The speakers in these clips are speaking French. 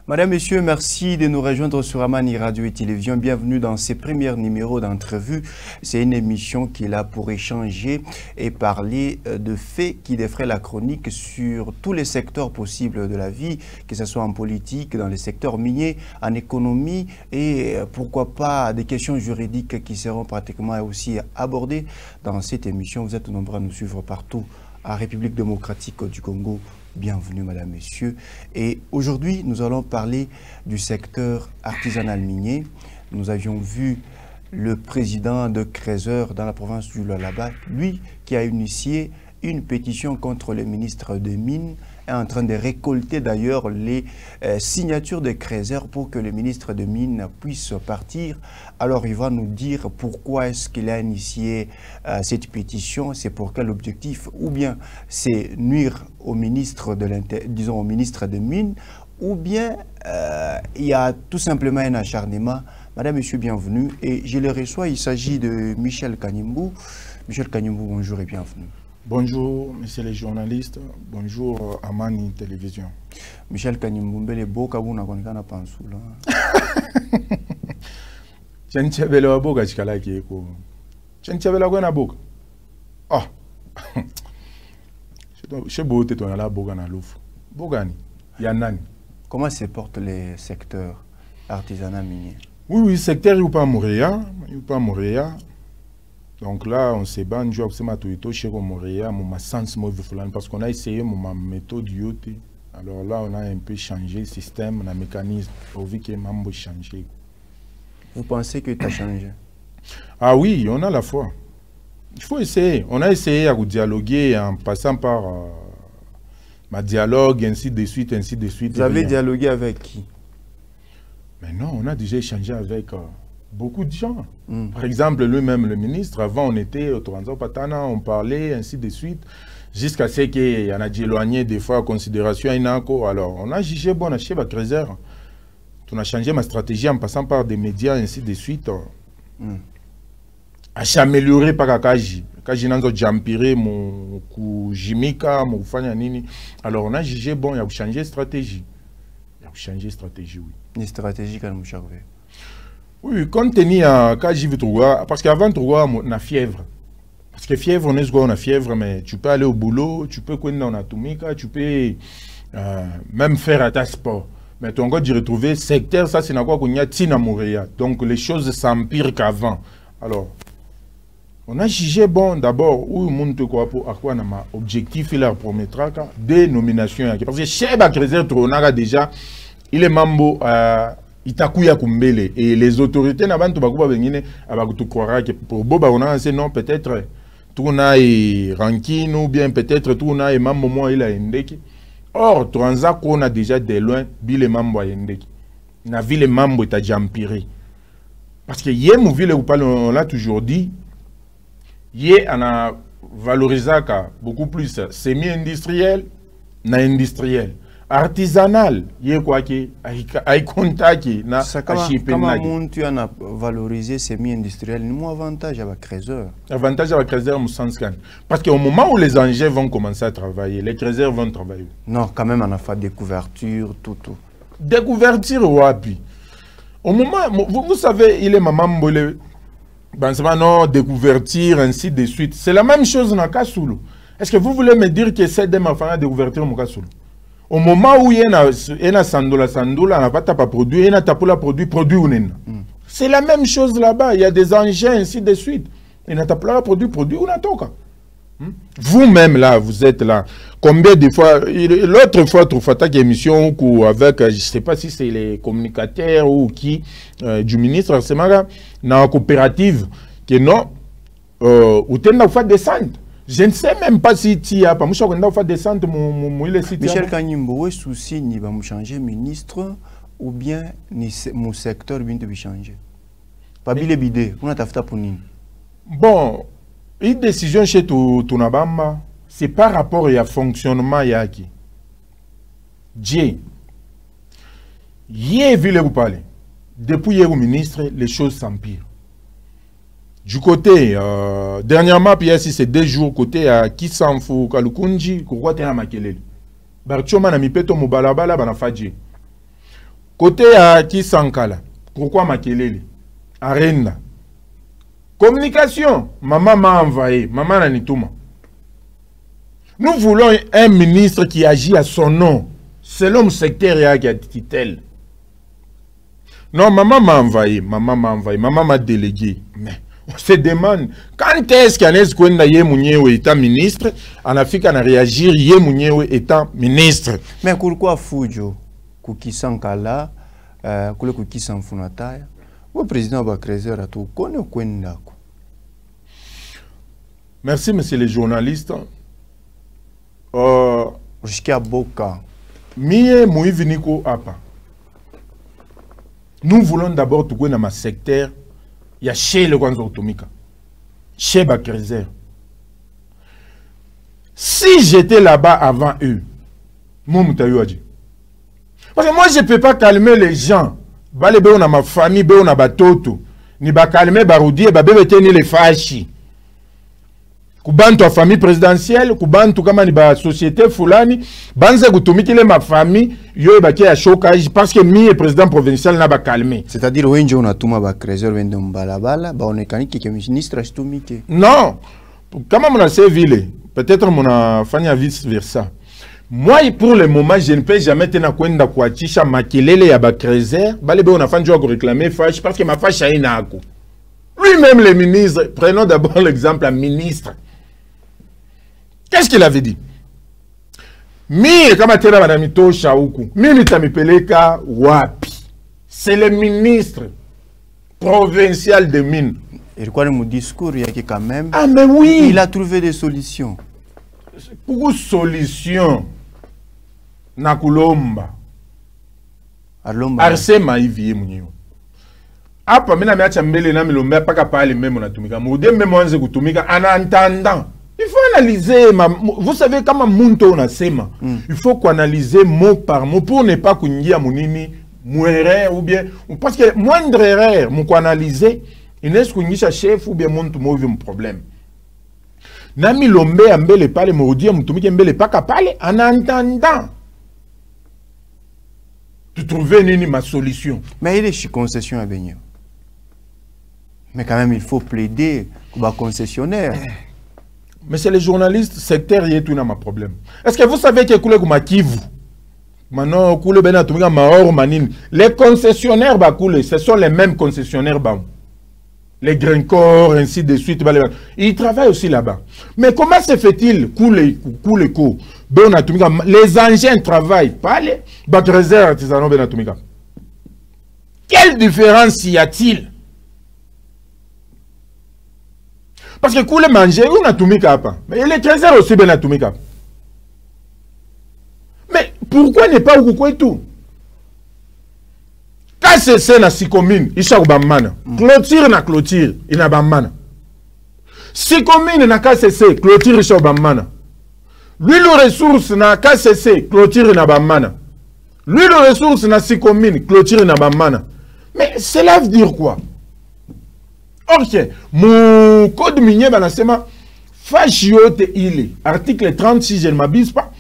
Madame, Messieurs, merci de nous rejoindre sur Amani Radio et Télévision. Bienvenue dans ces premiers numéros d'entrevue. C'est une émission qui est là pour échanger et parler de faits qui défraient la chronique sur tous les secteurs possibles de la vie, que ce soit en politique, dans les secteurs miniers, en économie et pourquoi pas des questions juridiques qui seront pratiquement aussi abordées dans cette émission. Vous êtes nombreux à nous suivre partout en République démocratique du Congo. Bienvenue, Madame, Messieurs. Et aujourd'hui, nous allons parler du secteur artisanal minier. Nous avions vu le président de Chrysler dans la province du Lualaba, lui qui a initié une pétition contre le ministre des Mines, est en train de récolter d'ailleurs les signatures de Chrysler pour que le ministre des Mines puisse partir. Alors il va nous dire pourquoi est-ce qu'il a initié cette pétition, c'est pour quel objectif, ou bien c'est nuire au ministre disons au ministre des Mines, ou bien il y a tout simplement un acharnement. Madame, Monsieur, bienvenue. Et je le reçois, il s'agit de Michel Kanyimbu. Michel Kanyimbu, bonjour et bienvenue. Bonjour, messieurs les journalistes. Bonjour, Amani Télévision. Michel Kanyimbu, le beau kabuna konikana pansula. Chenchebele wa boga chikala kieko. Chenchebele wa na boga. Ah. Je bote ton la boga na louf. Bogani. Yanani. Comment se portent les secteurs artisanaux miniers? Oui, secteur ou pas Montréal, Donc là, on s'est banni, on s'est matuito chez Montréal, mon sens mauvais parce qu'on a essayé mon méthode yote. Alors là, on a un peu changé le système, le mécanisme, pour vu que mambo changé. Vous pensez que tu as changé? Ah oui, on a la foi. Il faut essayer. On a essayé à dialoguer en passant par ma dialogue, ainsi de suite, ainsi de suite. Vous avez dialogué avec qui? Mais non, on a déjà échangé avec beaucoup de gens. Par exemple, lui-même, le ministre, avant, on était au Toronto Patana, on parlait, ainsi de suite, jusqu'à ce qu'il y en a éloigné des fois en considération à Inako. Alors, on a jugé, bon, on a chez Chrysler. On a changé ma stratégie en passant par des médias, ainsi de suite. À s'améliorer par Kakaji. Kaji nanzo jampiré, mon Kujimika, mon Fanyanini. Alors, on a jugé, bon, il y a changé de stratégie. Il y a changé de stratégie, oui. Une stratégie quand même. Oui, compte tenu quand j'y vais parce qu'avant tu vois la fièvre. Parce que fièvre, on a fièvre, mais tu peux aller au boulot, tu peux courir dans Atomika, tu peux même faire à ta sport. Mais tu as encore de retrouver secteur, ça c'est quoi qu'on y a à Montréal. Donc les choses s'empirent qu'avant. Alors, on a jugé bon d'abord où le monde quoi pour à quoi on a objectif il a promettra des nominations. Parce que chez Chrysler, on a déjà il est mambo Itakuya Kumbele et les autorités n'avaient pas venir à croire que pour Boba on a un non peut-être tourna et ranking ou bien peut-être tourna et mambo moi il a indeki. Or Transac on a déjà de loin bile mambo indeki. Na ville mambo est déjà empiré. Parce que hier mon ville on l'a toujours dit hier on a valorisé beaucoup plus semi-industriel na industriel. Artisanal, il y a quoi qui a contact na comment tu as valorisé semi-industriel, nous avantage avec Chrysler. Avantage avec Chrysler mon sens parce qu'au moment où les engins vont commencer à travailler, les Chrysler vont travailler. Non, quand même on a fait des couvertures, tout. Des couvertures wapi. Au moment vous savez, il est maman bolé. Ben c'est non découverture ainsi de suite. C'est la même chose dans Kasulu. Est-ce que vous voulez me dire que c'est des mafana de couverture mon Kasulu? Au moment où il y a sandola, on n'a pas de produit, il y a produit. C'est la même chose là-bas. Il y a des engins, ainsi de suite. Il n'y a pas de produit, on a tout. Vous-même là, vous êtes là. Combien de fois, l'autre fois, tu fais une émission avec, je ne sais pas si c'est les communicateurs ou qui, du ministre, c'est dans la coopérative, que non, où tu as fait descendre. Je ne sais même pas si tu as pas. Moi, je vais faire descendre mon site. Michel Kanyimbu, où est souci ni va changer ministre ou bien mon secteur vient de changer? Pas bile bidé, on a tafta pour nous. Bon, une décision chez Tunabamba, c'est par rapport au fonctionnement yaki. Dieu, hier vu vous parler. Depuis hier au ministre, les choses s'empirent. Du côté, dernièrement, puis c'est 2 jours, côté à Kisanfo, Kalukunji, pourquoi tu es à Makelele? Barchoma na mipeto mubalabala bana fadji. Côté à Kisankala, pourquoi Makelele? Arena. Communication, maman m'a envoyé, maman n'a ni tout. Nous voulons un ministre qui agit à son nom, selon le secteur qui a dit tel. Non, maman m'a envoyé, maman m'a délégué. Mais on se demande, quand est-ce qu'Anes Kwenda Yemouniéo étant ministre, en Afrique, on a réagi, Yemouniéo étant ministre. Mais pourquoi Fujo, Kuki Sankala, Kuki Sanfunataya, le président Bakrezer a tout connu Kwenda? Merci, monsieur les journalistes. Jusqu'à Boka. Mie Mouiviniko Apa. Nous voulons d'abord tout dans ma secteur. Il y a chez le Kwanza Otomika. Chez Bakrezer. Si j'étais là-bas avant eux, parce que moi je ne peux pas calmer les gens. Balebe on a ma famille, on a batoto. Ni ba calmer Baroudi et ba bébé ni les fachi. Kubantu a famille présidentielle, kubantu kama ni ba société fulani, banze kutumikile ma famille, yo ba ki a chocage parce que mi est président provincial n'a ba calmer. C'est-à-dire wenje on a tout ma ba créer wende mbalabala, ba on est kaniki ke ministre atumike. Non. Comment on a ces villes, peut-être mon a fanya vice versa. Moi pour le moment, je ne peux jamais tenir kwenda kuachisha makelele ya ba créer, balebe on a fanjo ko réclamer fâche parce que ma fâche a inako. Lui-même le ministre, prenons d'abord l'exemple à ministre. Qu'est-ce qu'il avait dit? Mimi kama tena banamito huku. Mimi tamipeleka wapi? C'est le ministre provincial de mines. Et quoi le discours il y a quand même. Ah mais oui, il a trouvé des solutions. Pour solution na kulomba. Alomba. Arsema hivi mwenyewe. Hapa mimi nameacha mbele na milomba paka pale même natumika. Mude même anze kutumika en entendant. Il faut analyser, vous savez comment Munto on a sema. Il faut qu'analyser mot par mot pour ne pas qu'on y a monini, erreur ou bien, parce que moindre erreur, mon analyser, il n'est qu'on y a chef ou bien monte mauvais problème. Nami lombe ambele pale mordia mutumike mbele paka pale en entendant. Tu trouves nini ma solution. Mais il est chez concession à venir. Mais quand même il faut plaider pour les concessionnaires. Mais c'est les journalistes sectaires qui sont un problème. Est-ce que vous savez que les concessionnaires, ce sont les mêmes concessionnaires. Les Grencore, ainsi de suite. Ils travaillent aussi là-bas. Mais comment se fait-il les engins travaillent pas les Bakrezer artisanaux. Quelle différence y a-t-il? Parce que quand les manger, on a tout mis cap. Mais les trésors aussi bien à tout mis cap. Mais pourquoi ne pas au quoi tout? Quand c'est na si commune, il s'en bamana. Clôture na clôture, il n'a bamana. Si commune na KCC, clôture il s'en bamana. Lui le ressource na KCC, clôture na bamana. Lui le ressource na si commune, clôture na bamana. Mais cela veut dire quoi? Ok, mon code minier, article 36, je ne m'abuse pas.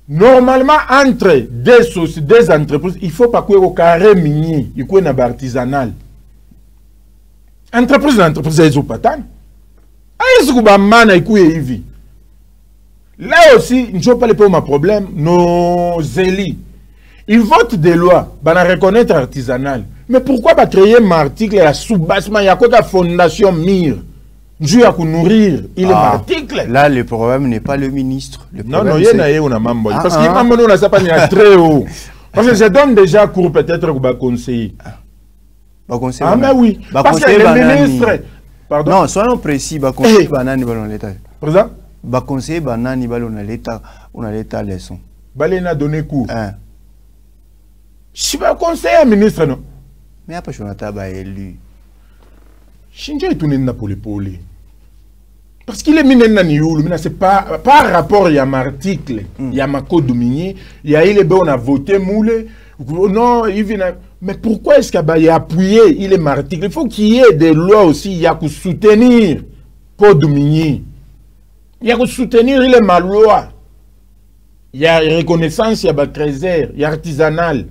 Normalement, entre deux entreprises, il ne faut pas qu'il y ait un carré minier, il faut un artisanal. Entreprise, ils ont pas tant. Là aussi, je ne parle pas de problème, nos élites. Ils votent des lois, ils reconnaître artisanal. Mais pourquoi pas créer un article à sous-bassement? Il y a quoi la fondation MIR? Je vais nourrir. Il est article. Là, le problème n'est pas le ministre. Non, il y a un membre. Parce qu'il y a un membre qui est très haut. Parce que je donne déjà cours peut-être au conseiller. Ah, mais oui. Parce que le ministre. Pardon? Non, soyons précis. Conseiller Banani Balon l'État. Président? Conseiller Banani Balon l'État. On a l'État leçon. Balena donné cours. Je suis pas conseiller ministre, non? Mais après, je suis élu. Shinja est tourné pour les pôles. Parce qu'il est miné dans Nioul, mais c'est pas par rapport à mon article, il y a ma code minier, il y a il est bon à voter moule. Non, il vient. Mais pourquoi est-ce qu'il a appuyé il est mon article? Il faut qu'il y ait des lois aussi, il y a que soutenir code minier. Il y a que soutenir il est ma loi. Il y a reconnaissance, il y a trésor, il y a artisanal.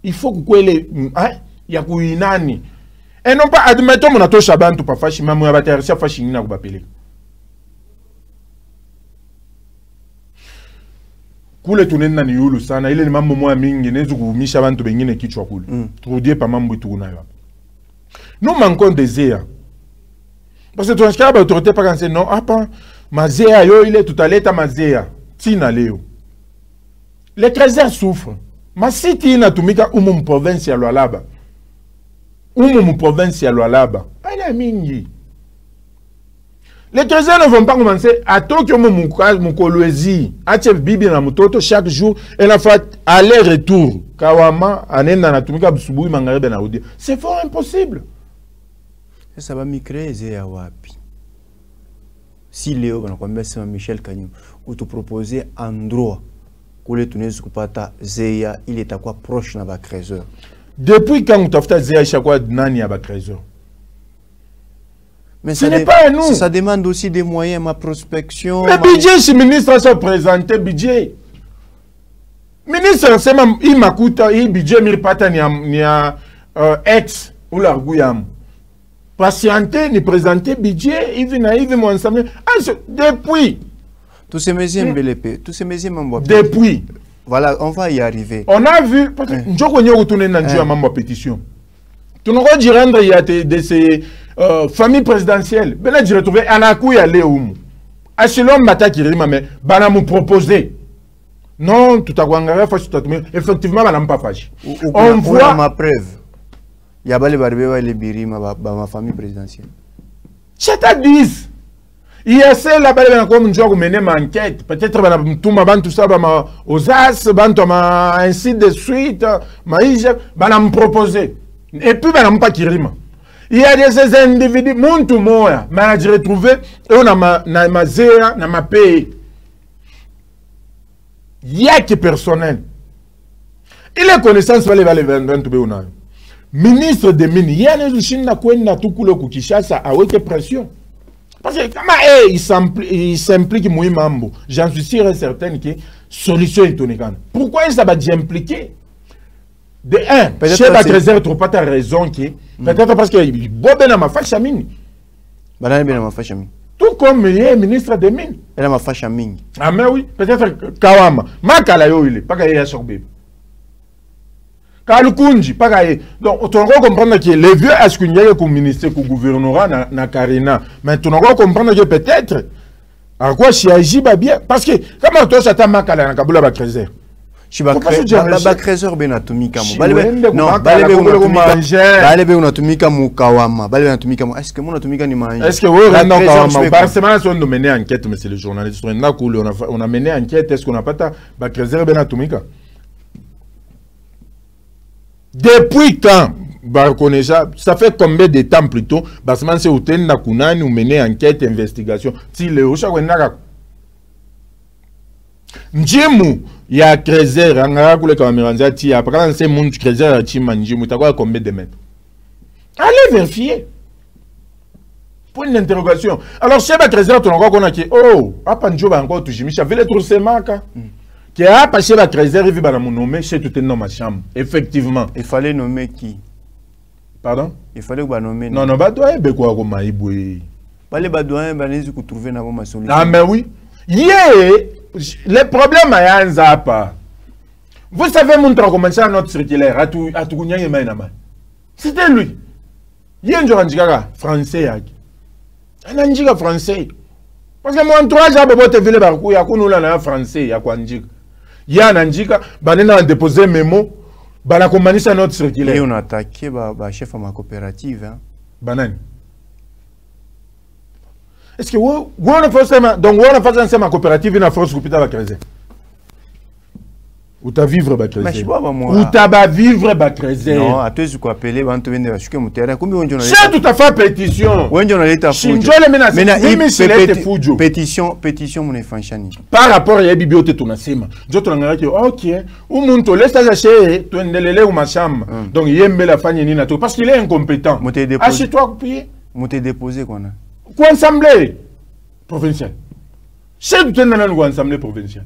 il faut que il y a inani. Et non pas, admettons, mon ato shaban tout pas fashi, mais mon abater, ça fashi n'a pas appelé. Kule tunen na niulu sana, ile ni mambo mwa mingi, nezu kumisha bantu bengine kichwa kule. Trudie pa mambo itu kuna yo. Nous manquons des EA. Parce que tu as une autorité par exemple, non, apa, ma ZEA, yo, il est tout à l'heure, ma ZEA. Tina leo. Les trésors souffrent. Ma cité na tumika umu province ya Lualaba. Umu province ya Lualaba. Aïna mingi. Les trésors ne vont pas commencer à Tokyo Mukoloezi. À Tchef Bibi na Mutoto chaque jour. Elle a fait aller-retour. Kawama, anenda na tumika busubuhi mangarebe na udi. C'est fort impossible. Ça va micrer Zéa Wapi. Si Léo, on a Michel Kanyou, ou te proposer un droit pour les Tunisiens Kupata Zéa, il est à quoi proche dans la Créseur. Depuis quand tu as fait Zéa, chaque fois, Nani à la Créseur. Mais ce n'est pas à nous. Ça demande aussi des moyens, ma prospection. Le budget, si le ministre a présenté budget. Ministre, c'est même, il m'a coûté, il budget, il n'y a ex ou l'argouyam. Patienter, ni présenter budget, il vient mon ensemble. Depuis. Tous ces messieurs MBLP, tous ces messieurs Mambo. Depuis. Voilà, on va y arriver. On a vu, parce que nous avons retourné dans le Mambo pétition. Tu nous as dit rendre, il y a de ces familles présidentielles. Ben là, j'ai retrouvé Anakou et Léoum. Achilom Mata qui rime, mais Bana nous proposer. Non, tout à Wangara, effectivement, Bana pas fâché. On voit ma preuve. Il y a les barbés et les birima ma famille présidentielle. C'est-à-dire, il y a celle là-bas comme une joie mener ma enquête. Peut-être tout ma bande tout ça aux as, ainsi de suite, maïs, me proposer. Et puis pas qui rime. Il y a des individus, mon tout moi, mais j'ai retrouvé et on a ma zéa, na ma paye. Il y a qui personnel. Il est connaissance va les vendre tout on a. Ministre des Mines, il y a des Chine na tout le Kishasa a haute pression. Parce que comment il s'implique moi mambo. J'en suis sûr et certain que solution est tonique. Pourquoi il s'est impliqué? De un, chez la trésor trop pas ta raison qui peut-être parce que Bob na ma famille. Banane ben ma famille. Tout comme il est ministre des Mines. Elle a ma famille. Ah mais oui, peut-être Kawama. Makala yo il est pas qu'il y a sorbe. Kalukunji, pareil. Donc, on doit comprendre que les vieux askunyaye comme ministre, comme gouvernorat, na Karina. Mais on doit comprendre que peut-être, à quoi si agit bien. Parce que, comment toi, ça t'a marqué à la Kaboula Bakrezer? Bakrezer benatumika mo. Non, balebe unatumika mukawama. Balebe unatumika mo. Est-ce que mon atumika ni manje? Est-ce que vous rendez kawama? Barcelone, on a mené enquête, mais c'est le journaliste. On a mené enquête. Est-ce qu'on n'a pas ta Bakrezer benatumika? Depuis quand, ça fait combien de temps plutôt, Basman c'est hôtel Nakunani ou mener enquête, investigation, si le Ocha Wenaka. Njimu, il y a Krezer, Angara Koule Kamiranza, Tia, après c'est mon Krezer à Chima, Njimu, t'as quoi combien de mètres? Allez vérifier. Point d'interrogation. Alors, chez Krezer, tu n'as qu'on a qui, oh, Apanjo va encore toucher, Micha, fais les trousses marques. Qui a passé la trésor, il va nous nommer chez tout dans ma chambre. Effectivement. Il fallait nommer qui? Pardon? Il fallait nommer. Non, non, Badouane, c'est quoi comme Maïboui? Pas les Badouane, ils ont trouvé ma solution. Ah, mais oui. Le problème est un zapa. Vous savez, mon travail commencé à notre circulaire, à tout c'était lui. Il y a un jour en français. Un français. Parce que mon entourage a besoin de ville barcou, il y a un français, il y a quoi dire. Il y a un andika, banana a déposé mes mots, bana commandé ça notre circulaire. Et on a attaqué le chef de ma coopérative. Banane. Est-ce que vous avez fait ma coopérative, une force coupée avec Crézé? Ou t'as vivre Bakrézé? Ou t'as vivre Bakrézé? Non, à toi, je peux appeler, on te vient de acheter mon terrain. Combien on journaliste? C'est tout à fait pétition. Oui, journaliste à Fujo. Pétition, mon enfant. Par rapport à la bibliothèque, tu n'as pas. Je te dis, ok, ou mon to laisse acheter, tu es ou ma chambre. Donc, il aime la famille ni nato parce qu'il est incompétent. Achète-toi, puis. Moi, t'es déposé, quoi. Quoi, assemblée provinciale? C'est tout un assemblée provinciale.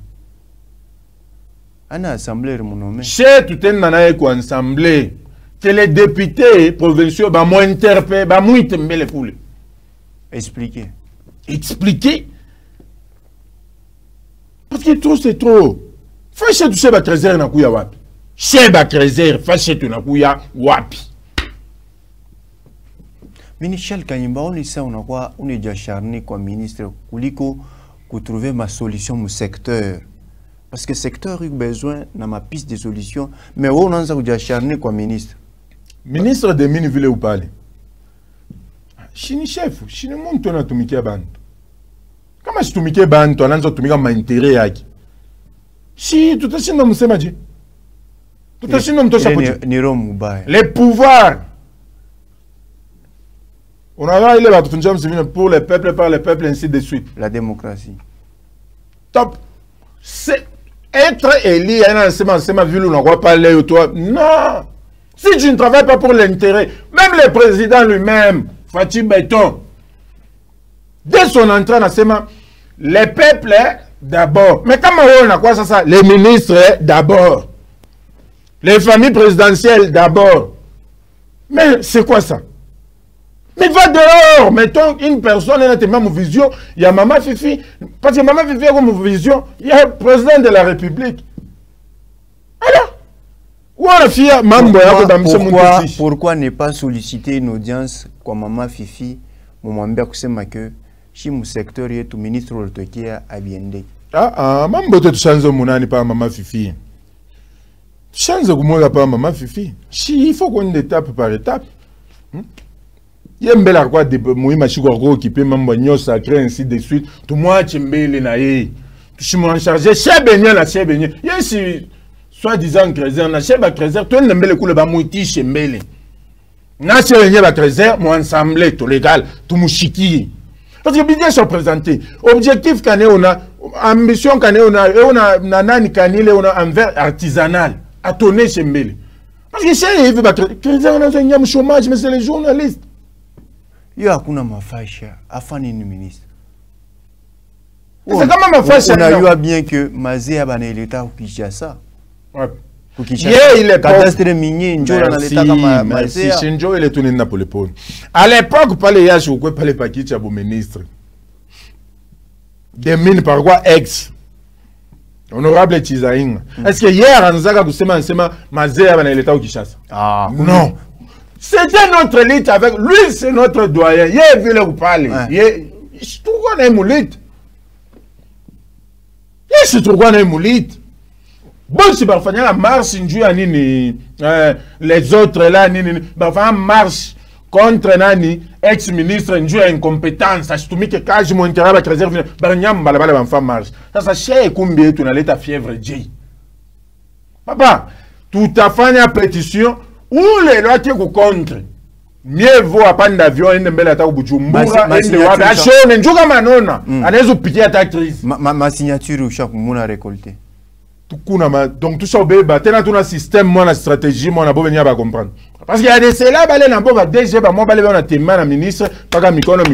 Ana assemblée mon nom. Chez tout un nana ko assemblée que les députés provinciaux ba mo interpellé ba mo itembele foule. Expliquez. Expliquer. Parce que trop c'est trop. Fâche tout ça ba trésor na kuya wapi. Chez ba trésor fâche tout na kuya wapi. Michel Kanyimba, on essaie on est déjà acharné comme ministre kuliko pour trouver ma solution au secteur. Parce que le secteur a besoin de ma piste de solution, mais on a déjà acharné comme ministre. Ministre de Mines voulait vous parler. Chini chef, chini monde on a tout mis à bantu. Comment je tout mis à bantu, on a tout mis à ma intérêt yaki. Si tout ça non c'est magie. Tout ça non to chapeau. Les pouvoirs. On a eu les pour le peuple, par le peuple, ainsi de suite. La démocratie. Top. C'est être élu, c'est ma ville où on ne va pas parler au toi. Non. Si tu ne travailles pas pour l'intérêt, même le président lui-même, Fatih Béton, dès son entrée dans SEMA, les peuples d'abord. Mais comment on a quoi ça? Les ministres d'abord. Les familles présidentielles d'abord. Mais c'est quoi ça? Mais va dehors, mettons une personne, elle a même vision, il y a Maman Fifi, parce que Maman Fifi a comme vision, il y a le président de la République. Alors, où est la fille pourquoi ne pas solliciter une audience comme Maman Fifi, Moumambia Kusema que, si mon secteur est tout ministre de Tokia à Biende? Mambo te change mon pas Maman Fifi. Change mon pas Maman Fifi. Si, il faut qu'on étape par étape. Il y a un bel arbre de Moïma Chigorgo qui peut m'envoyer sacré ainsi de suite. Tout moi, tu me naïe. Tu m'en chargé. Chez Beignet, la chez Beignet. Il y a si, soi-disant, Crézer, na chez Crézer, tout le monde le ba mouiti chez Mbele. Na chez Beignet, la Crézer, mon ensemble, tout légal, tout mouchiki. Parce que bien se présenter. Objectif qu'on a, ambition qu'on a, nanani kanile, on a envers artisanal. À tourner chez Mbele. Parce que chez Crézer, on a un chômage, mais c'est les journalistes. Yo hakuna mafasha afani ni ministre. C'est comment mafasha? On a eu bien que Mazé a bané l'état au Kinshasa. Ouais. Il est cadastre minier njora na l'état comme Mazé. Si Shinjo il est tourné na pour le pôle. À l'époque pas les yash ou quoi pas les paquets à vos ministres. Des mines par quoi ex. Honorable Tizaïng. Est-ce que hier on nous a dit Mazé a bané l'état au Kinshasa? Ah non. C'était notre élite avec lui, c'est notre doyen. Il veut vous parler. Il se trouve qu'on est moulite. Il se trouve qu'on est moulite. Bon, si parfois la marche, les autres là, parfois marche contre Nani, ex-ministre, une incompétence. Ça se trouve que quand je monte à la réserve, Barniam, balabala, femme marche. Ça, c'est combien tu as l'état fièvre, J. Papa, tout à fait une pétition. Où les lois qui vous contre, mieux vaut à prendre d'avion et ne pas l'attaquer au Bujumbura et ne pas acheter un jour à Manona. Allez-y, piquer à ta actrice. Ma signature ou chaque monde a récolté. Donc tout ça, maintenant tout un système, moi la stratégie, moi on a beau venir à comprendre. Parce qu'il y a des cela, balé n'a pas DG, moi balé on a témoin la ministre, pas qu'à mikono.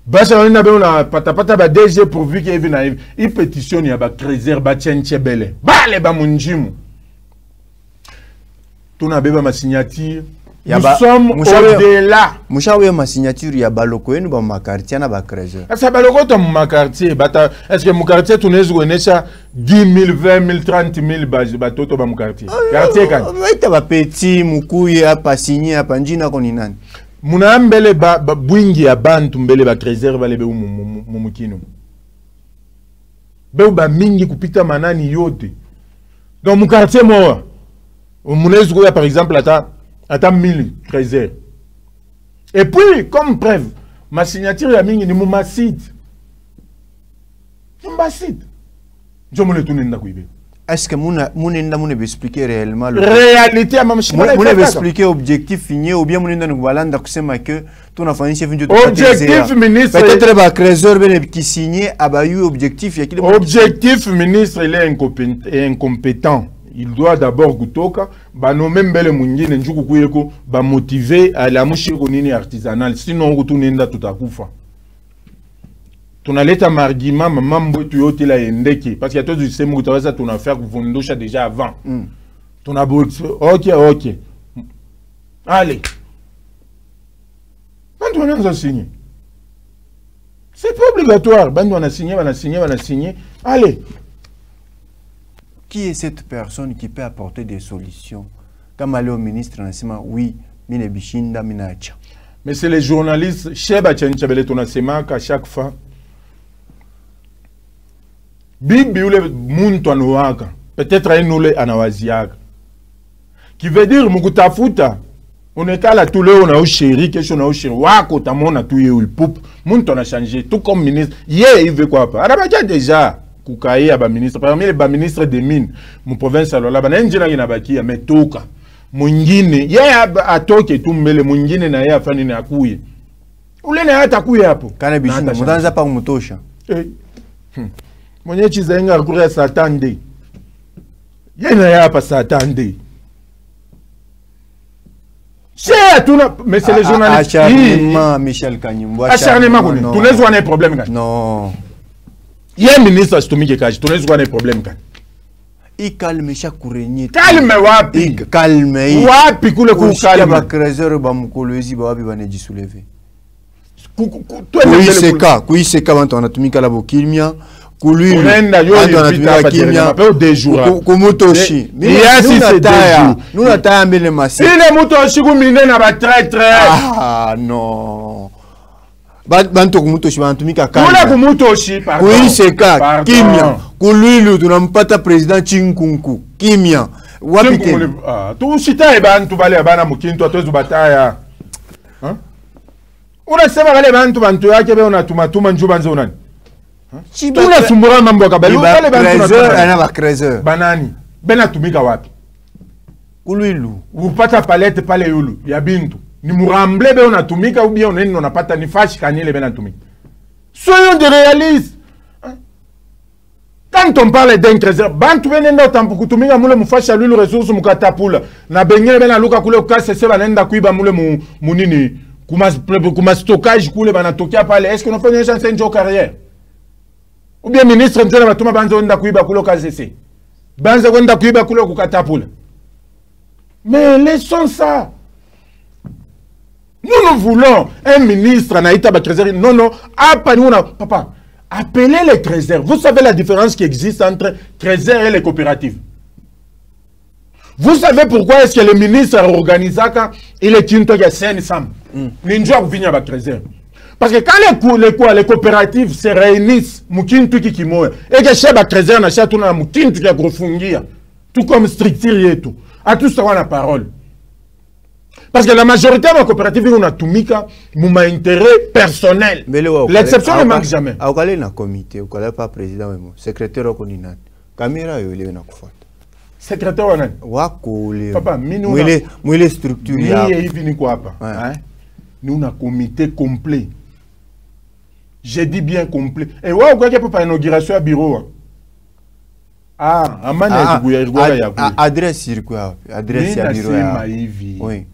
Basa on a besoin la patapata ba DG pourvu qu'il vienne naïve. Il pétitionne, il y a ba Crézer, ba Tchenchebele. Balé ba munjimu. Tout n'a pas ma signature. Nous sommes au-delà. Mouchaoué ma signature, il y a Baloko et nous ma quartier na ba Crézer. Ça Baloko ton ma quartier, est-ce que mon quartier tu n'es ça 10 000, 20 000, 30 000 bateaux dans mon quartier. Quartier quand? Oui, tu vas petit, Moukouye, à pas signé, à Panjina Koninan. Mouna mbele ba bwingi ya bantu mbele ba Crézer ba lebe mumukino. Be ba mingi kupita manani yote. Dans mon quartier moi. Mon par exemple, attends 1000 Crézer. Et puis, comme preuve, ma signature est mingi ni mon site. Mon site. Je me le tourne dans le. Est-ce que mon veut expliquer réellement le réalité à ma machine? Mon veut expliquer objectif fini ou bien mon veut balanda kusema que ton enfant chef de objectif ministre. Peut-être ba Crézer qui signé abayu objectif ya objectif ministre il est incompétent. Il doit d'abord gutoka ba no membele mungine njuku kuyeko ba motiver à la mushiko nini artisanale sinon retourner nda tutakufa. tunaleta margima mambo tu yote la endeke parce que toi du semu utaweza tunafanya kuvundusha déjà avant. Tuna OK. Allez. Quand on a signé. C'est pas obligatoire. Quand on a signé. Allez. Qui est cette personne qui peut apporter des solutions? Comme aller au ministre, oui, mine bishinda minacha. Mais c'est les journalistes, Cheba Tchabele Tonasema, qu'à chaque fois, Bibi ou le Muntouanouaka, peut-être un noulé anawaziak, qui veut dire Mukutafuta, on est à la toule, on a eu chéri, quelque chose on a eu chéri, Wako, tamon a tout eu, poup, Munton a changé, tout comme ministre, hier il veut quoi pas. Arabadia déjà, Koukaï, Aba ministre, parmi les ministres des mines, mon province alors là, Banenjina Ginabaki, mais Toka. Mungine ya atoke tumbele mungine na ya fani na akuye ule na atakuye hapo kana bishinda mudanza pa kumutosha mwenye chizenga kuria satande yena ya hapa satande mais c'est les journalistes acharnement Michel Kanyimbo acharnement kuni tunaweza na problème gani non ye ministre asitumike kaji tunaweza na problème gani calme chaque courenye calme wapi calme wapi kule ku calme ba creuser ba mukolozi ba wapi bane jisoulever kuiseka bantu wanatumika la bokimya kului bantu wanatumika kimya kumutoshi nuna taya mbele masi ile mutoshi kumine na ba traître non bantu kumutoshi banatumika kule kumutoshi pardon kuiseka kimya kuluilu tunampata president Chinkunku kimya wapi tena tu sita bantu bale bana mukintu atozu bataya unasema wale bantu yake beo unatuma njuba nzo nani tunasumbura mambo kabali wale bantu ana ba creuser banani bena tumika wapi kuluilu upata palette pale yulu ya bintu ni muramble beo unatumika ou bien nini unapata ni fashi kanile bena tumika soyons de réalistes. Quand on parle d'un trésor, bantu benenda tampu kutumika mule mufasha lulu ressources mukatapula na bengele bena luka kule ukase se banenda kuiba mule munini kuma stockage kule banatokia pale. Est-ce que nous faisons une chance de carrière? Ou bien ministre njona batuma banzo nda kuiba kule ukase se banza kwenda kuiba kule kukatapula. Mais laissons ça. Nous voulons un ministre naïta ba trésor. Non, apa nous papa. Appelez les trésors. Vous savez la différence qui existe entre trésors et les coopératives. Vous savez pourquoi est-ce que le ministre a organisé ça? Il est une toga saine sam. Ninja venir avec trésor. Parce que quand les coopératives se réunissent, mukintu kikimoya, et que chef à trésor na chatu na mukintu ya grofungia, tout comme structure et tout. À tout ça on a parole. Parce que la majorité de la coopérative, on a tout mis mon intérêt personnel. L'exception ne manque jamais. Au cas d'un comité, au cas pas président, secrétaire au coordinateur. Caméra, il est là. Secrétaire, on a. Papa, nous les structures. Nous avons un comité complet. J'ai dit bien complet. Et ouais, quoi qu'il y a pas inauguration à bureau. Adresse sur quoi? Adresse à bureau. Oui.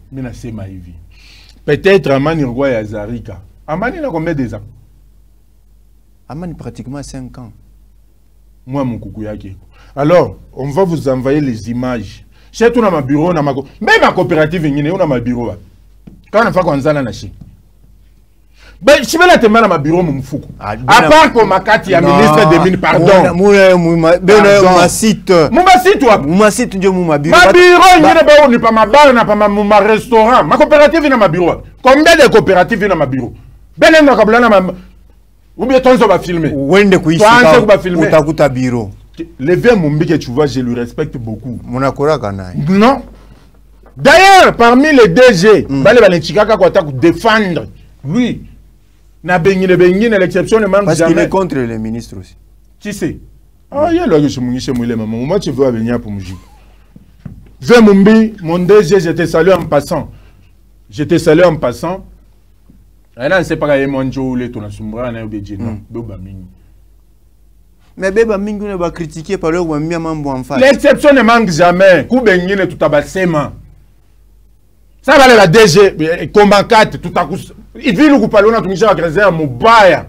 Peut-être Amani Roi et Zarika. Amani a combien des ans? Amani pratiquement 5 ans. Moi, mon coucou yaki. Alors, on va vous envoyer les images. Chez tout dans ma bureau, même ma coopérative, on a ma bureau. Quand on a fait qu'on a naché. Ben, je vais la te mettre dans ma bureau, mon fou. À part qu'on m'a cati à ministre des Mines, pardon. Mon site. Mon site, Dieu, mon bureau. Ma bureau, il n'y a pas ma bar, il n'y a pas ma restaurant. Ma coopérative est dans ma bureau. Combien de coopératives sont dans ma bureau? Ben, il y a un ou bien toi, on va filmer. Toi, on va filmer. Ou bureau. Le vieux Mumbi que tu vois, je lui respecte beaucoup. Mon akora Ghana. Non. D'ailleurs, parmi les DG, défendre lui. L'exception ne manque parce jamais. Parce qu'il est contre les ministres aussi. Qui c'est? Ah, il y a là que je me suis dit, maman, moi tu veux venir pour me dire. Vieux Mumbi, mon DG, je te salue en passant. Je te salue en passant. Et là, c'est pas que mon Dieu ou les ton assombra, on obéi non. Mais Beba Mingu ne va critiquer par le ou un membre en face. L'exception ne manque jamais. Koubengi ne tout abassement. Ça va la DG, combat 4, tout à coup. Il vit le coup palona, tout mis à réserve, Moubaya.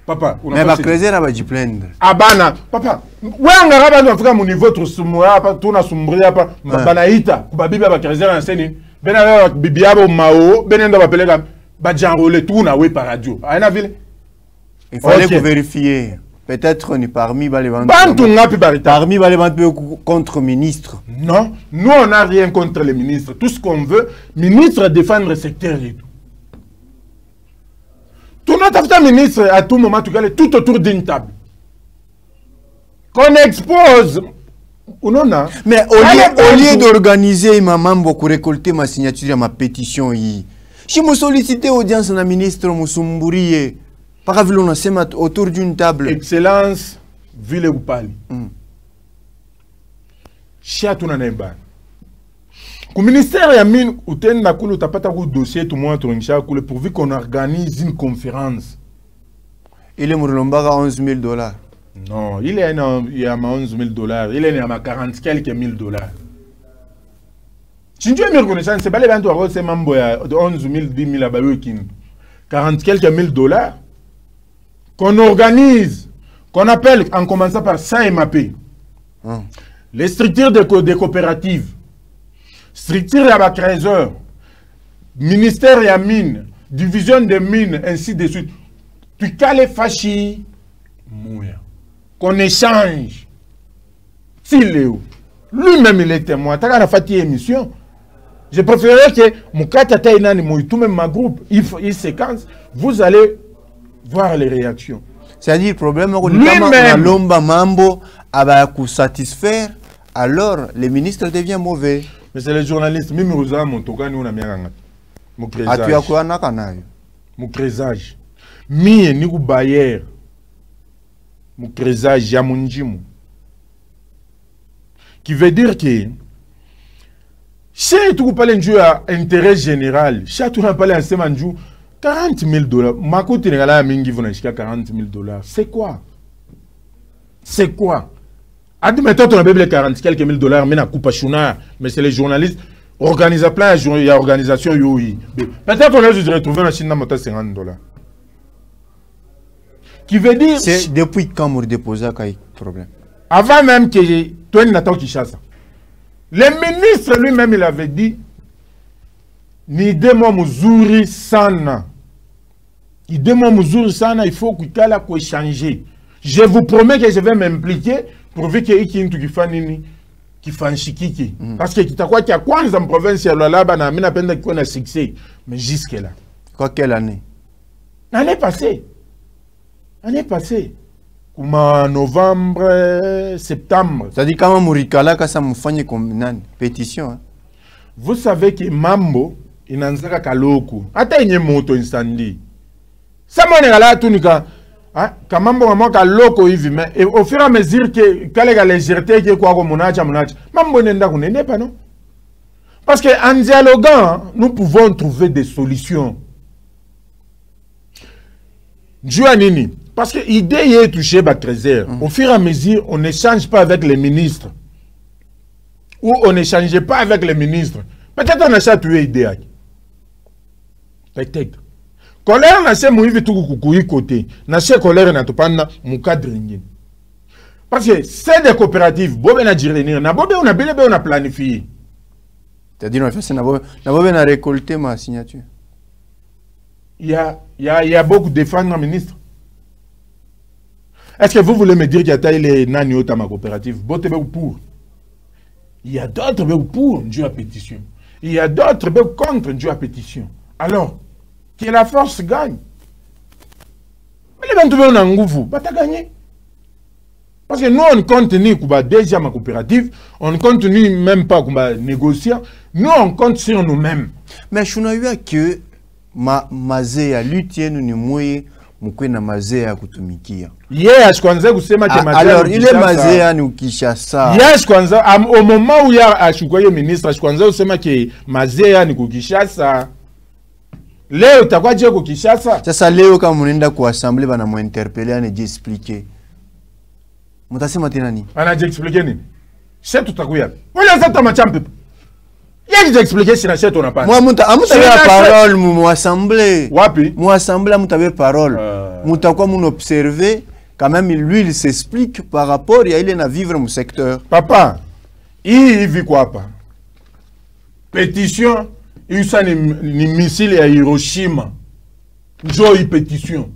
Papa, mais ba creuser ba di plaindre. Abana, papa. Ouais, on a rabat dans mon niveau trop soumoya, pas tout na sombria pas. Banaïta, ba bibi ba creuser en scène. Benava bibiabo mao, benenda ba pelega ba janrole tout na we par radio. Aina ville. Il fallait que vérifier. Peut-être on est parmi les ventes. Parmi les ventes contre ministre. Non, nous on n'a rien contre les ministres. Tout ce qu'on veut, ministre défendre le secteur et tout. Tout notre ministre à tout moment, tout autour d'une table. Qu'on expose. Non. Mais au lieu d'organiser ma maman pour récolter ma signature à ma pétition, si je sollicite audience na ministre Musumburiye. Par exemple, autour d'une table. Excellence, ville ou pali. Chiatou na nemba. Au ministère ya mine, ou ten na koulou tapata kou dossier tout le monde pourvu qu'on organise une conférence. Il est mourlombaga 11 000 $. Non, il est à 11 000 $. Il est à 40 quelques $. Si tu as une reconnaissance, c'est pas les 23 euros, c'est mambo de 11 000, 10 000 à Bayokin. 40 quelques $. Qu'on organise, qu'on appelle en commençant par SAMAP, les structures des coopératives, structures à la trésor, ministère et à mine, division des mines, ainsi de suite. Puis qu'à les fâchis, qu'on échange. S'il est où? Lui-même il est témoin. T'as qu'à faire émission. Je préférerais que mon katata inani tout même ma groupe, il séquence, vous allez voir les réactions. C'est-à-dire, le problème, c'est l'omba mambo a satisfaire, alors le ministre devient mauvais. Mais c'est les journalistes, même aux âmes, mon toga, nous, on a mis mon présage. Mon présage. Mie, ni ou bayer. Mon présage, yamunjimu. Qui veut dire que, si tu parles d'un intérêt général, si tu parles d'un semanjou, 40 000 $. Ma coûte est là, mingi vont jusqu'à 40 000 $. C'est quoi? C'est quoi? Admettons qu'on a les 40 quelques $, mais na coupe chuna, mais c'est les journalistes. Organiser plein de organisations, peut-être qu'on a juste retrouvé la Chine dans 50 $. Qui veut dire. C'est depuis quand vous déposez un problème? Avant même que toi, Nathan Kishasa. Le ministre lui-même, il avait dit. Ni demo muzuri sana. Ni demo muzuri sana, il faut qu'il y changer. Je vous promets que je vais m'impliquer pour que ikintu kifanini kifanshikiki. Parce que kitakwa kia kwanza en province ya Lualaba na mina penda kiko na succès. Mais jusque là. Quoi quelle année? L'année passée. L'année passée. Comme novembre, septembre. C'est-à-dire quand Mourikala ka sa mufanye comme pétition. Hein? Vous savez que Mambo inanzaka kaloko ata yenye moto incendie ça mone gala tunika ka mambo mama kaloko hivi mais au fur et à mesure que kalega légèreté que quoi comme munacha mambo nenda kunene pas non parce que en dialoguant nous pouvons trouver des solutions. Nini parce que l'idée est touchée par trésor. Au fur et à mesure on n'échange pas avec les ministres ou on n'échange pas avec les ministres. Peut-être on a ça tué idée. Peut-être. Colère n'a pas mouillé tout coucouille côté. N'a pas colère n'a pas mon cadre. Parce que c'est des coopératives. Bobe n'a dit rien. N'a bobe on a bien on a planifié. C'est-à-dire on a fait ça n'a bobe on a récolté ma signature. Il y a beaucoup de fans dans le ministre. Est-ce que vous voulez me dire qu'il y a taille les nani dans ma coopérative? Bote pour. Il y a d'autres pour Dieu à pétition. Il y a d'autres contre Dieu à pétition. Alors, que la force gagne. Mais les gens qui ont un goût, pas gagner. Parce que nous, on continue déjà ma coopérative, on ne continue même pas négocier. Nous, on compte sur nous-mêmes. Mais je n'ai eu que mazé à lutter, nous nous Mkwena mazea kutumikia. Yes, kwanza kusema que mazea. Alors, il est mazea ni Kishasa. Yes, kwanza au moment où il y a ashukoye ministre, kwanza kusema que mazea ni Kishasa. Leo utakuwa je ku Kishasa? Sasa leo kama mnaenda ku assemblée bana mu interpeller ane expliquer. Mutasema tena nini? Ana expliquer nini? C'est tutakuya. Wala sasa machampe. Il y a des expliqué si on n'a pas. Moi, la parole, mon assemblée. Wapi? Mon assemblée, mon parole. Mon quoi, mon observé. Quand même, lui, il s'explique par rapport à il est à vivre mon secteur. Papa, il vit quoi pas? Pétition, il y a des missiles à Hiroshima. Joie pétition.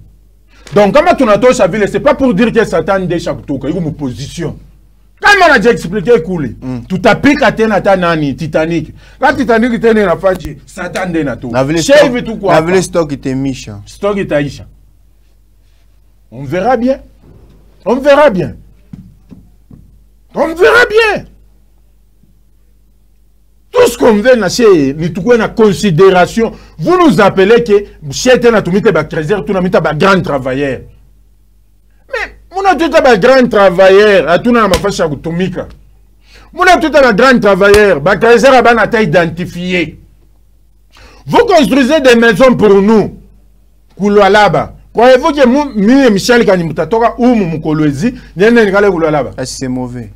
Donc, quand on a tout ça, ce n'est pas pour dire que Satan est chaque tour, il y a une position. Quand on a déjà expliqué, tout a piqué à Nani, Titanic. Quand Titanic était dans la faille, Satan est dans tout. Le stock était Micha. Stock est Aïcha. On verra bien. On verra bien. On verra bien. Tout ce qu'on veut, c'est une considération. Vous nous appelez que c'est un trésor, tout un grand travailleur. Mais, on a tout un grand travailleur, tout un atomique. On a tout un grand travailleur, le trésor a été identifié. Vous construisez des maisons pour nous. Kouloualaba. Croyez-vous que Michel Kanimutatoka ou Mukolozi, c'est mauvais.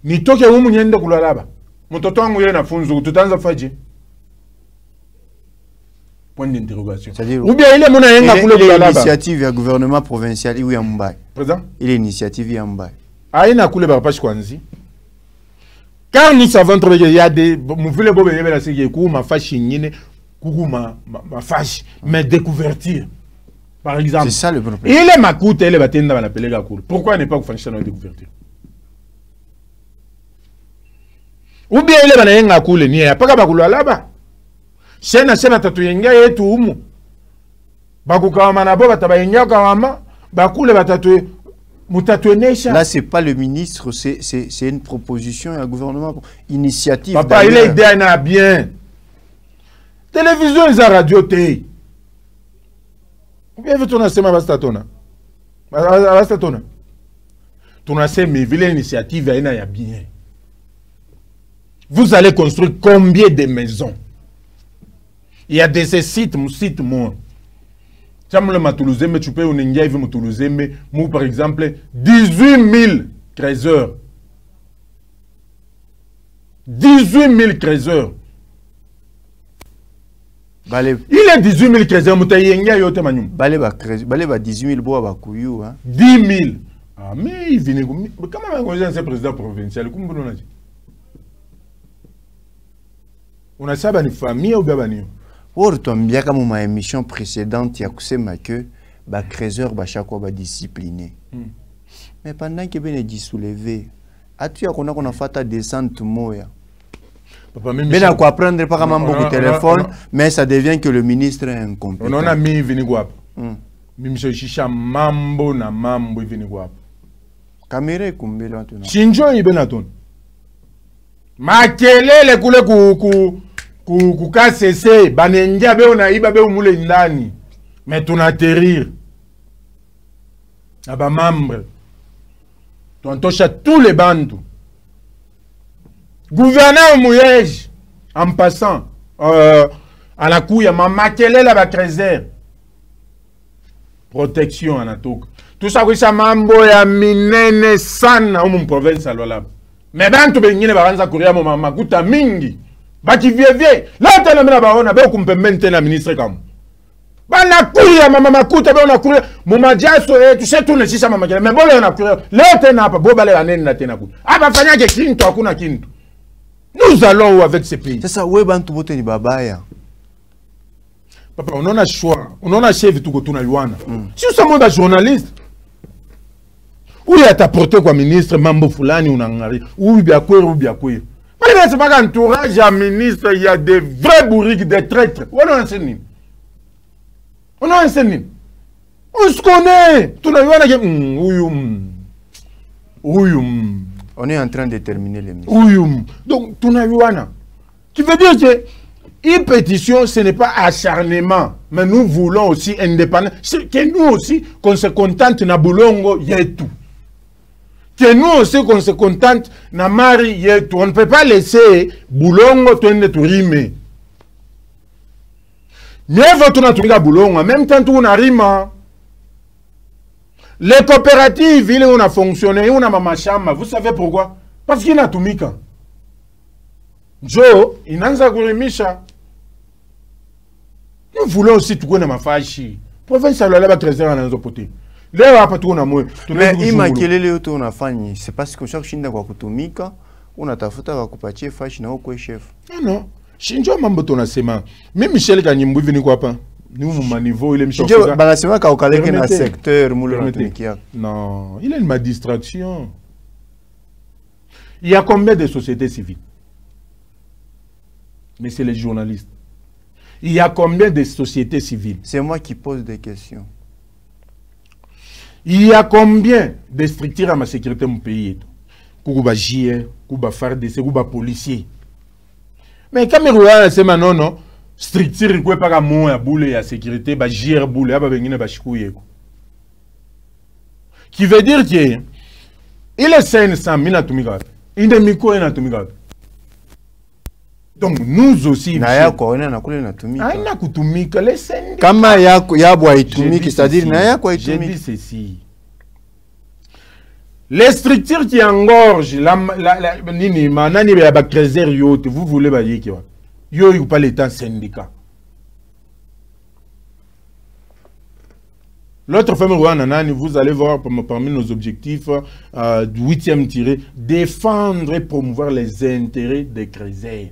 Ni toke ou Munyende Kouloualaba. Mototo wangu yena funzu tutanza faji. Point d'interrogation. Ou bien il est mon yenga kule Kouloualaba. L'initiative du gouvernement provincial il est à Mumbai. Président? Il est initiative à Mumbai. Aïna kule barpache kwanzi. Car nous savons trop qu'il y a des mouvements bobe yebela sigi ku ma fashi nyine kuku ma fashi mais découverture. Par exemple. C'est ça le problème. Il est ma coute elle batenda ba l'appeler gakuru. Pourquoi ne pas vous faire une découverture? Ou bien il est dans un coule ni a pas bakulu alaba. Sena tatu yenga yetu umu. Bakukawa na bo batabayenga kawama bakule batatu mutatu nesha. Là c'est pas le ministre, c'est une proposition un gouvernement initiative. Papa il est idée na bien. Télévision et radio té. Ou bien tu na sema bastatona. Bastatona. Tu na sema ville initiative ina ya bien. Vous allez construire combien de maisons? Il y a des sites, moi. Tu peux par exemple, 18 000 trésors. 18 000 trésors. Il est 18 000 trésors. Balé 18 000 bois à Kouyou. 10 000. Ah, mais il vient. Comment est-ce que président provincial? On a ça dans les familles ou bien pour tomber comme ma émission précédente, il y a que les créateurs chaque fois disciplinés. Mais pendant que ben est soulevé, as-tu qu'on a fait ta descente moya? Ben à quoi prendre pas comme beaucoup de téléphone, mais ça devient que le ministre est incompétent. On a mis Viniguap. Monsieur Chicha mambo na mambo Viniguap. Caméra combien là tu? Shinjo ibenaton. Makelele kule kuka cesse banengia be ona iba be umule ndani mais tunaterrir aba membre tontosha tous les bandes gouverneur Mouyej en passant à la couille mamakele la ba trésor protection anatoka tout ça kuisha mambo ya minene sana mu province alwala mais bantu bengine baanza kuria mo makuta mingi baki vie là tena mena baona be kumpemmente na ministre comme bana kuya mama makuta be ona kuya mu majaso tu sais tout ne sisa mama mais bole ona kuya là tena hapa bo bale banene na tena kuya aba fanyake kintu hakuna kintu. Nous allons où avec ces pays? C'est ça ouais bantu bote ni babaya. Papa on a choix on a chef tout ko na yuana si vous sommes des journalistes ou il a t'apporté quoi ministre mambo fulani unangari ou bien quoi ou bien quoi. C'est pas qu'entourage à ministre, il y a des vrais bourriques, des traîtres. On a enseigné. On a enseigné. On se connaît. Tout le monde. On est en train de terminer l'émission. Donc, tout le monde. Tu veux dire que une pétition, ce n'est pas acharnement. Mais nous voulons aussi indépendance. Que nous aussi, qu'on se contente na boulongo, il y a tout. Que nous aussi qu'on se contente na mari on ne peut pas laisser boulongo toende turime. Mieux vaut na tunga boulongo en même temps tout na rima. Les coopératives il on a fonctionné on a mama chama, vous savez pourquoi? Parce qu'il y a tumika. Joe, il n'a pas Misha. Nous voulons aussi tout connaître ma fachi. Province à la trésor à nos potés. Là, pas tout na moi. Mais il m'a quel est le tour na fani. C'est parce que chaque chine kwa kutumika, on a tafuta kwa kupatie fachi na kwa chef. Non. Shinjo mambo tona sema. Même Michel Kanyimbu vini kwa pa. Nous mon niveau il est Michel. Shinjo banasema ka ukaleke na secteur mulo na tumikia. Non, il est ma distraction. Il y a combien de sociétés civiles? Mais c'est les journalistes. Il y a combien de sociétés civiles? C'est moi qui pose des questions. Il y a combien de structures à ma sécurité mon pays? Kouba JR, Kouba FARDC, Kouba policier. Mais Cameroun, c'est maintenant non. Structure qui pas à moi à boule et à sécurité, bah JR boule, bah venir bah chikouye. Qui veut dire que il est 500 000 atomiques. Il est micro et atomique. Donc nous aussi. Na quoi on a coulé na tumika. Ah na kutumika les syndicats. Kama ya boa itumiki, c'est-à-dire na ya quoi itumiki. J'ai dit ceci. Les structures qui engorgent la nini manani ya ba trésor yote, vous voulez ba yiki wa. Yo il pas l'état syndicat. L'autre femme Rwanda, vous allez voir parmi nos objectifs du 8e tiré, défendre et promouvoir les intérêts des trésors.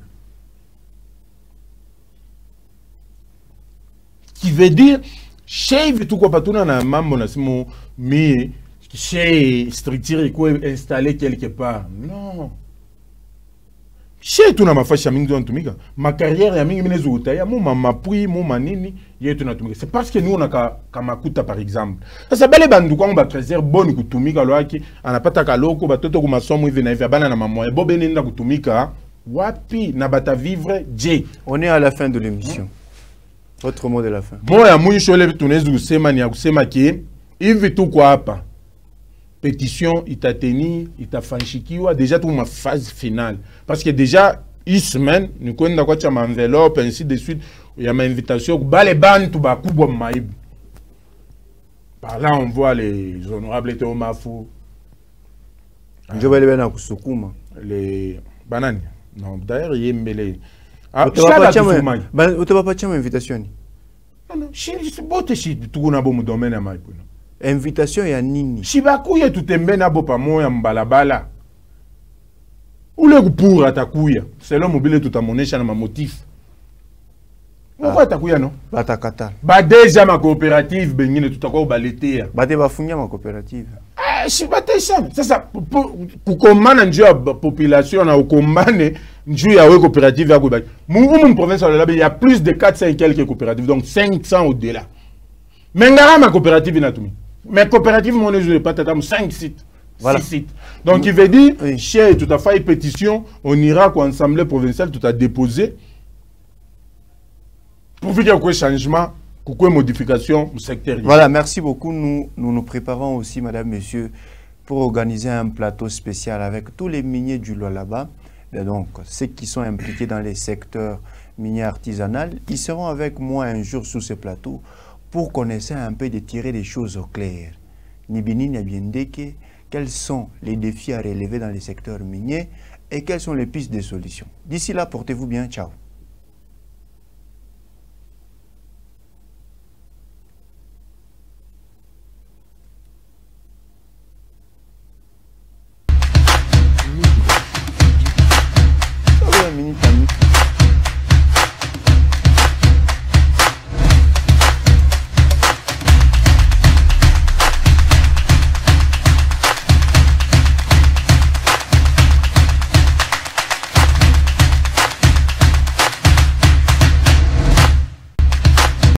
Qui veut dire, chez tout quoi pas tout dans la mambo na simo mais chez structure quoi installé quelque part. Non. Chez tout na ma fache mingi dans tumika. Ma carrière ya mingi minezo utaya mo mama pui mo manini yetu na tumika. C'est parce que nous on a kamakuta par exemple. Ça belle bandu kwa ba trésor bonne kutumika loaki anapata kaloko batoto kuma somo hivi na hivi bana na mama e bobe nenda kutumika wapi na bata vivre je. On est à la fin de l'émission. Votre mot de la fin. Bon, ya mwisho ile tunaweza kusema ni ya kusema ki hivi tu kwa hapa. Pétition itateni, itafanshikiwa déjà tout ma phase finale parce que déjà une semaine nous kwenda kwa chama enveloppe ainsi de suite, il y a ma invitation bale bantu bakubwa maibu. Par là on voit les honorables Théoma Fou. Njo bale bana kusukuma les banani. Non, d'ailleurs yembele. Ah, tu vas pas tirer invitation. Non, je bote shi tu na bomu domaine ya maibu. Invitation ya nini? Shibakuya tutembena bo pamoja mbalabala. Ule kupura atakuya. Selon mobile tutamonesha na motif. Pourquoi atakuya non? Batakata. Ba déjà ma coopérative bengine tutakuwa baletea. Bate bafungia ma coopérative. Ah, shibatesha. Sasa kukomana njoo ya population na ukombane njoo ya we coopérative ya kubaki. Mu province ya Labe il y a plus de 400 et quelques coopératives donc 500 au-delà. Mengara ma coopérative inatumi. Mais coopérative, mon ne pas 5 sites. Voilà. 6 sites. Donc, il veut dire, chez tout à fait une pétition, on ira à l'Assemblée provinciale, tout à déposer. Pour qu'il y ait un changement, une modification au secteur. Voilà, merci beaucoup. Nous préparons aussi, madame, monsieur, pour organiser un plateau spécial avec tous les miniers du Lualaba. Donc, ceux qui sont impliqués dans les secteurs miniers artisanaux, ils seront avec moi un jour sur ce plateau pour qu'on essaie un peu de tirer des choses au clair. Nibini Nabiendeke, quels sont les défis à relever dans les secteurs miniers et quelles sont les pistes de solutions. D'ici là, portez-vous bien. Ciao.